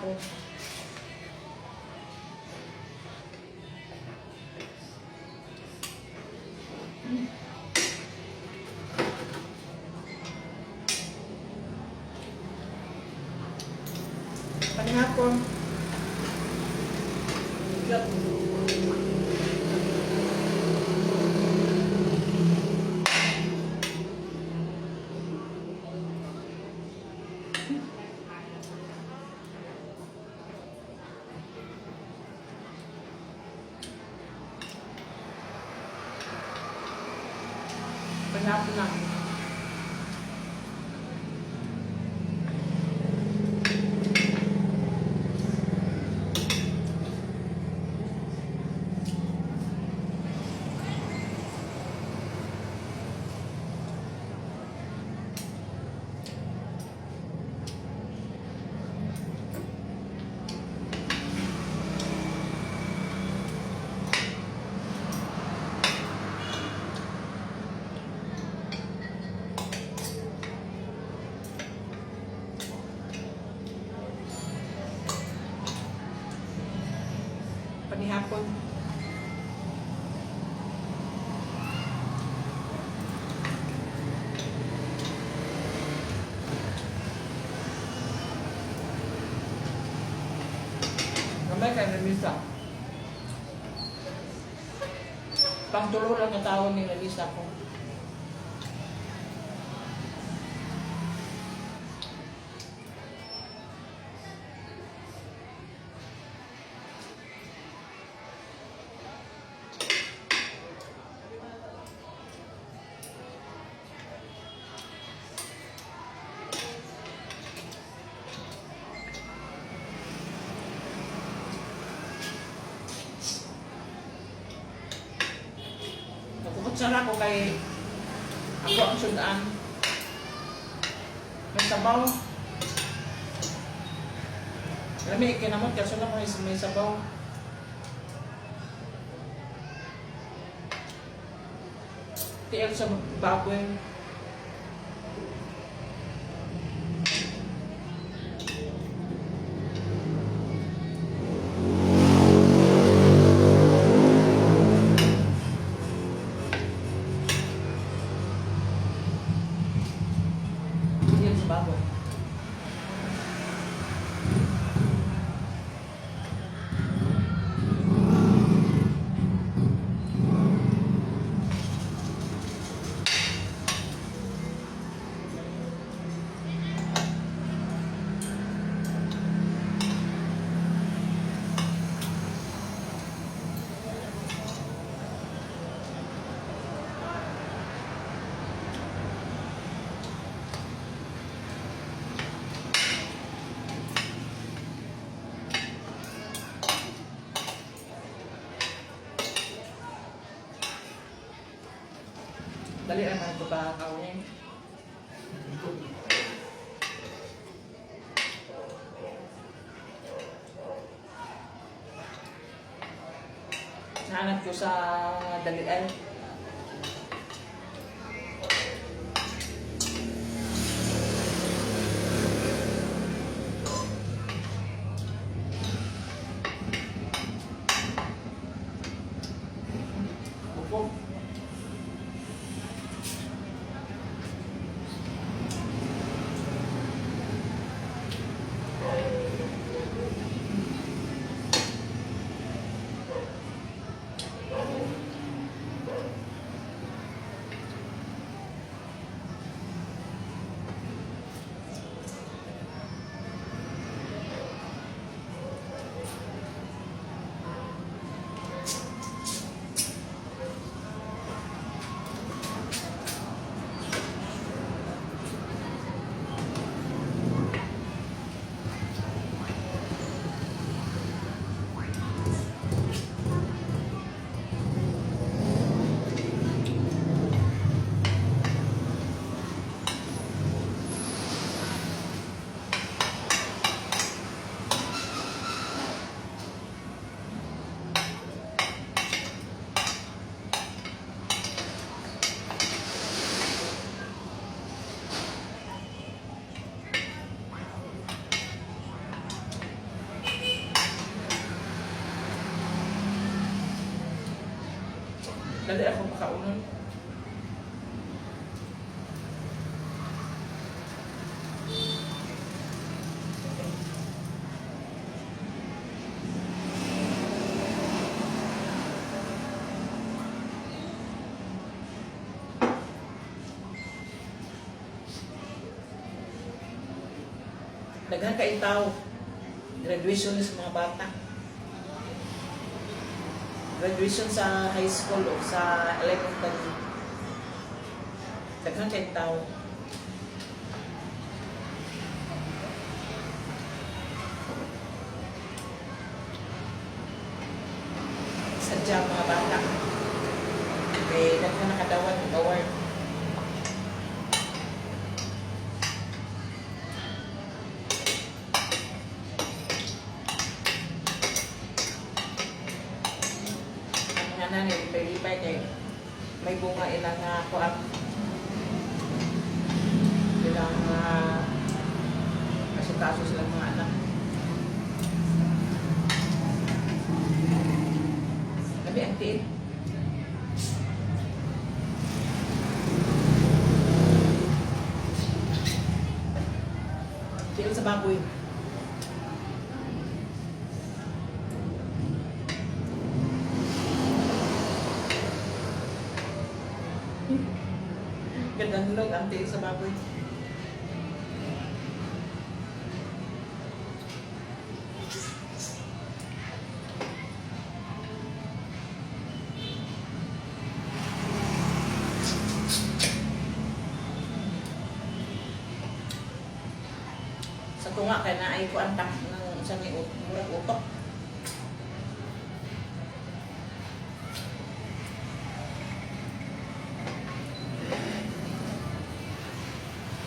panihapon. Panihapon. Panihapon na. Panihapon. Gamay kayo na misa. Pangtulo lang ang tao ni Lalisa ko. Nakukutsara ko kay ako ang sundaan. May sabaw. Lami ikinamot kasi na ko may sabaw. Tiyak sa baboy. Baboy. Dali naman ito pa kawin. Nahanap ko sa dalian. Upo. Dali ako makaunon. Daghan ka itaw. Graduation sa mga bata. Graduation sa high school o sa elementary. Daghan ka itaw. Sadya mga bata. Kaya daghan nakadawat ng award. Nanay, lipay-lipay kay may bunga ilang kuap. Ilang asikaso silang mga anak. Labi ang tiit. Tiil sa baboy. Gandang log ang tiil sa baboy. Sa tunga kaya na ay kuantak ng isang murag utok.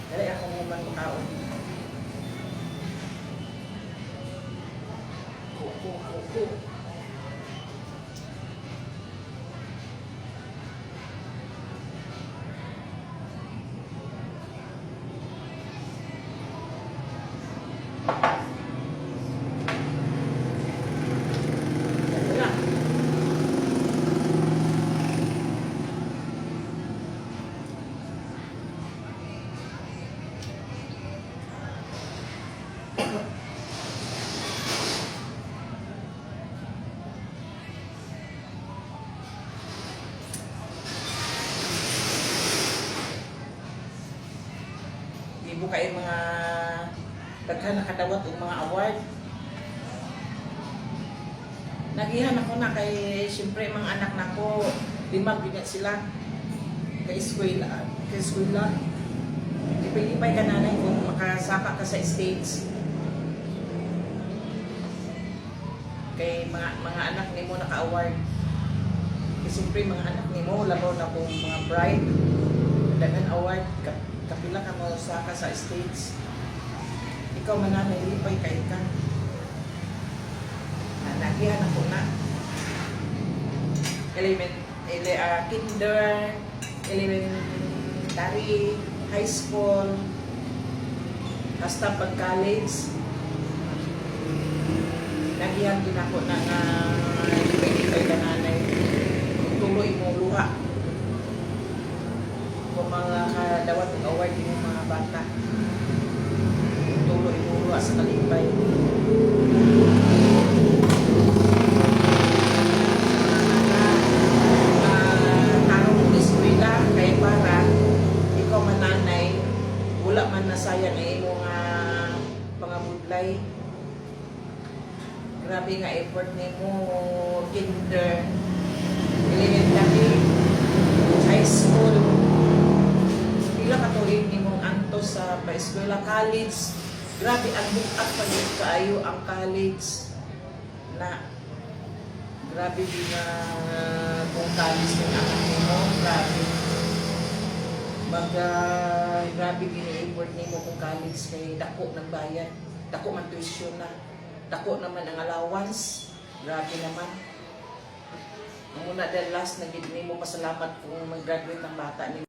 Dali ako mumang kaon. Kuku. Ibu kayo mga daghan nakadawat og mga award. Nagihan ako na kay siyempre mga anak nako, 5 binya sila. Kay eskwela, ipay-ipay ka nanay kung makasaka ka sa States. Kay mga anak nimo naka-award. Kay siyempre mga anak nimo labaw na kung mga bride, daghan award. Kapila ka mo saka sa States. Ikaw mananay, lipay kay ka. Nagihan ako na. Kinder, elementary, high school, hasta pag-college. Nagihan din ako na lipay ka nanay. Tuloy mo luha. Kung mga kadawat ng award yung mga bata. Tuloy mo luha sa kalipay. Wala man nasayang ay mga pangabudlay. Grabe nga effort nimo, kinder, elementary, high school. Pila ka tuig nimong antos sa pa-eskwela, college. Grabe ang bukat pa din kaayo ang college na grabe din na kung college ng anak nimo, grabe. Grabe gini-effort nimo kung college kay dako ng bayad, dako man tuition na, dako naman ang allowance, grabe naman. Ang muna dahil last na gid nimo pasalamat kung mag-graduate ang bata nimo.